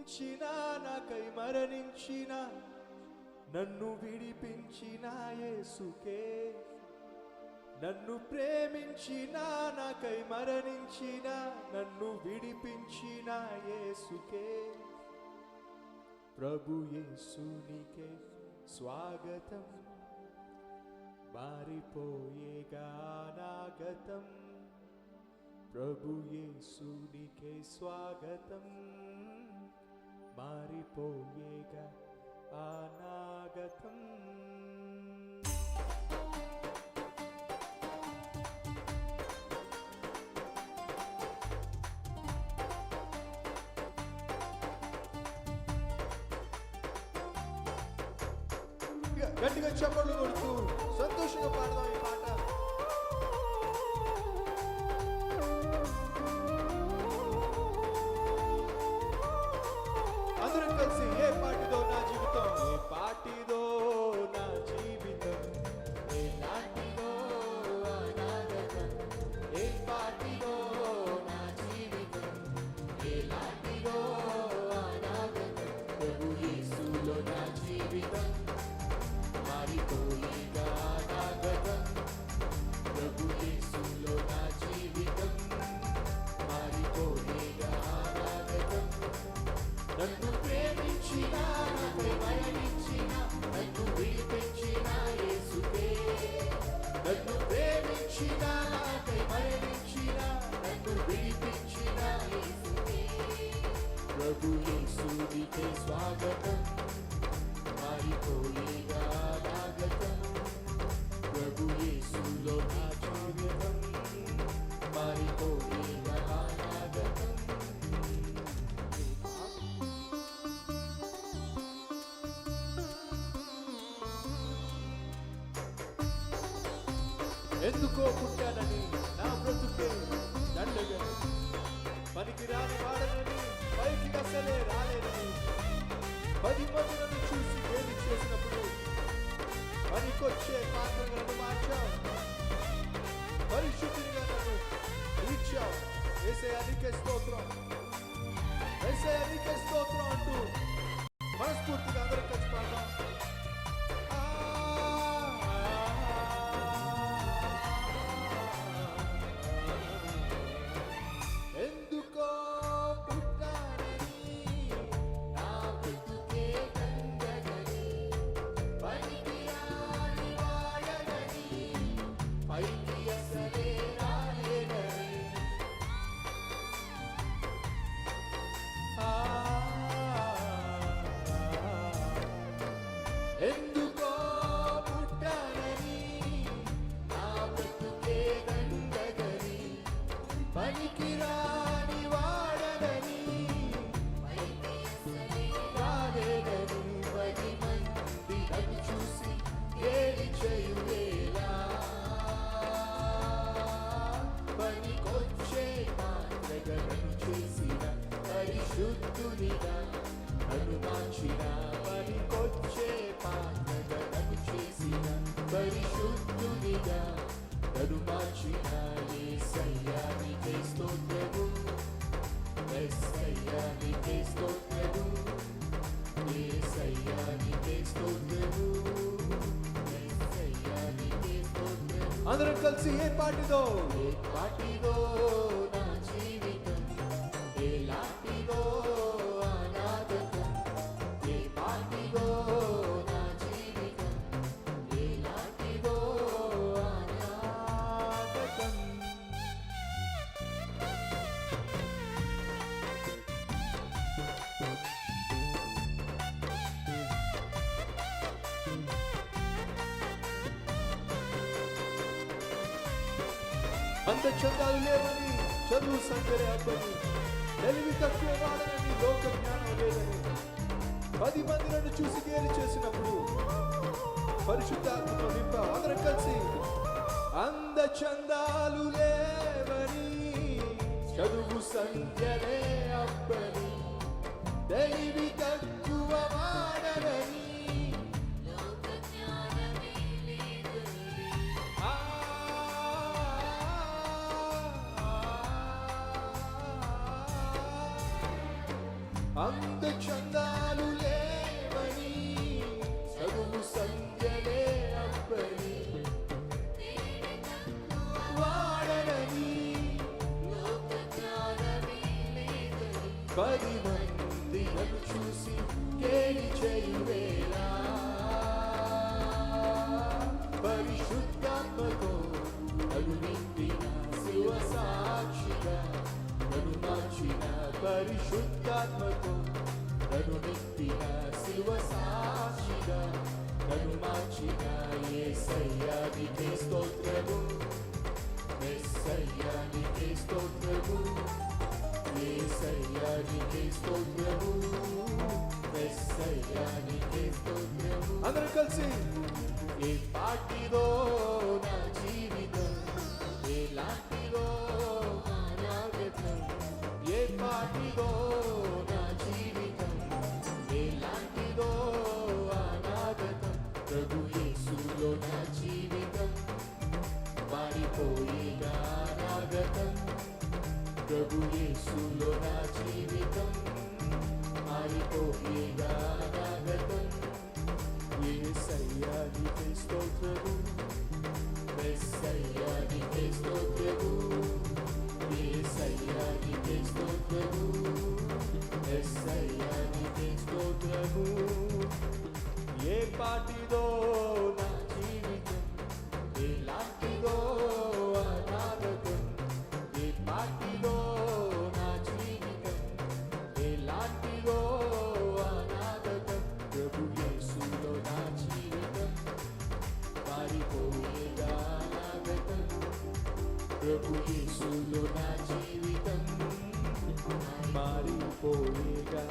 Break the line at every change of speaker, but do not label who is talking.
ఇచ్చిన నాకై మరణించిన నన్ను విడిపించిన యేసుకే, నన్ను ప్రేమించిన నాకై మరణించిన నన్ను విడిపించిన యేసుకే, ప్రభు యేసునికే స్వాగతం, మారిపోయేగా అనాగతం, ప్రభు యేసునికే స్వాగతం, మారిపోయేగా అనాగతం. గట్టిగా చప్పట్లు కొడుతూ సంతోషంగా పాడదాం ఈ పాట. అందరం కలిసి ఏ పాటిదో నా జీవితం, ఏ పాటిదో నా జీవితం, ఏ నాటిదో అనాగతం, ఏ పాటిదో నా జీవితం, ఏ నాటిదో అనాగతం, ప్రభు యేసులో నా జీవితం, మారిపోయేగా అనాగతం, ప్రభు యేసులో నా జీవితం, మారిపోయేగా అనాగతం, నన్ను ప్రేమించిన నాకై మరణించిన నన్ను విడిపించిన యేసుకే, నన్ను ప్రేమించిన నాకై మరణించిన నన్ను విడిపించిన యేసుకే, ప్రభు యేసునికే స్వాగతం, మారిపోయేగా అనాగతం, ప్రభు యేసులో నా జీవితం, మారిపోయేగా అనాగతం. ఎందుకో పుట్టానని నా బ్రతుకే దండగా, పనికి రాని వాడనని పైకి అసలే రాలేనని, 10 మందిని చూసి గేలి చేసినప్పుడు పనికొచ్చే పాత్రగా నన్ను మార్చావు, పరిశుద్ధిగా నన్ను తీర్చావు. యేసయ్యా నీకే స్తోత్రం, యేసయ్యా నీకే స్తోత్రం అంటూ మనస్ఫూర్తిగా అందరూ కలిసి పాడదాం. ఎందుకో పుట్టానని నా బ్రతుకే దండగని, పనికి రాని వాడనని రాలేదని, 10 మంది నన్ను చూసి గేలి చేయువేళ, పనికొచ్చే పాత్రగా నన్ను చేసిన పరిశుద్ధునిగా నన్ను మార్చిన, పనికొచ్చే పాత్రగా నన్ను చేసిన పరిశుద్ధునిగా నన్ను మార్చిన, యేసయ్యా నీకే స్తోత్రము, యేసయ్యా నీకే స్తోత్రము, యేసయ్యా నీకే స్తోత్రము, యేసయ్యా నీకే స్తోత్రము. అందరం కలిసి ఏ పాటిదో నా జీవితం, ఏ లాంటిదో అనాగతం, ఏ పాటిదో నా జీవితం, ఏ లాంటిదో అనాగతం. అందచందాలు లేవని, చదువు సంఖ్యలే అబ్బని, తెలివి తక్కువ వాడనని, లోక జ్ఞానం లేదని, 10 మంది నన్ను చూసి గేలి చేసినప్పుడు పరిశుద్ధాత్మతో నింపావు. అందరం కలిసి అందచందాలు లేవని, చదువు సంఖ్యలే అబ్బని, తెలివి తక్కువ వాడనని, అందచందాలు లేవని చదువు సంధ్యలే అప్పని వాడనని 10 మంది నన్ను చూసి కేలి చేయువేలా పరిశుద్ధాత్మతో నన్ను నింపిన శివ సాక్షిగా నన్ను మార్చిన పరిశుద్ధాత్మతో నన్ను నింపిన శివ సాక్షిగా నన్ను మార్చిన యేసయ్యా నీకే స్తోత్రము యేసయ్యా నీకే స్తోత్రము యేసయ్యా నీకే స్తోత్రము యేసయ్యా నీకే స్తోత్రము అందరూ కలిసి ఏ పాటిదో నా జీవితం ఎలాంటిదో అనాగతం ఏ పాటిదో నా జీవితం ఎలాంటిదో అనాగతం ప్రభు యేసులో నా జీవితం మారిపోయేగా అనాగతం ప్రభు యేసులో నా జీవితం మారిపోయేగా అనాగతం యేసయ్యా నీకే స్తోత్రము యేసయ్యా నీకే స్తోత్రము యేసయ్యా నీకే స్తోత్రము యేసయ్యా నీకే స్తోత్రము ఏ పాటిదో నా జీవితం ఎలాంటిదో అనాగతం ఏ పాటిదో నా జీవితం ఎలాంటిదో అనాగతం ప్రభు యేసులో నా జీవితం మారిపోయేగా అనాగతం ప్రభు యేసులో నా జీవితం మారిపోయేగా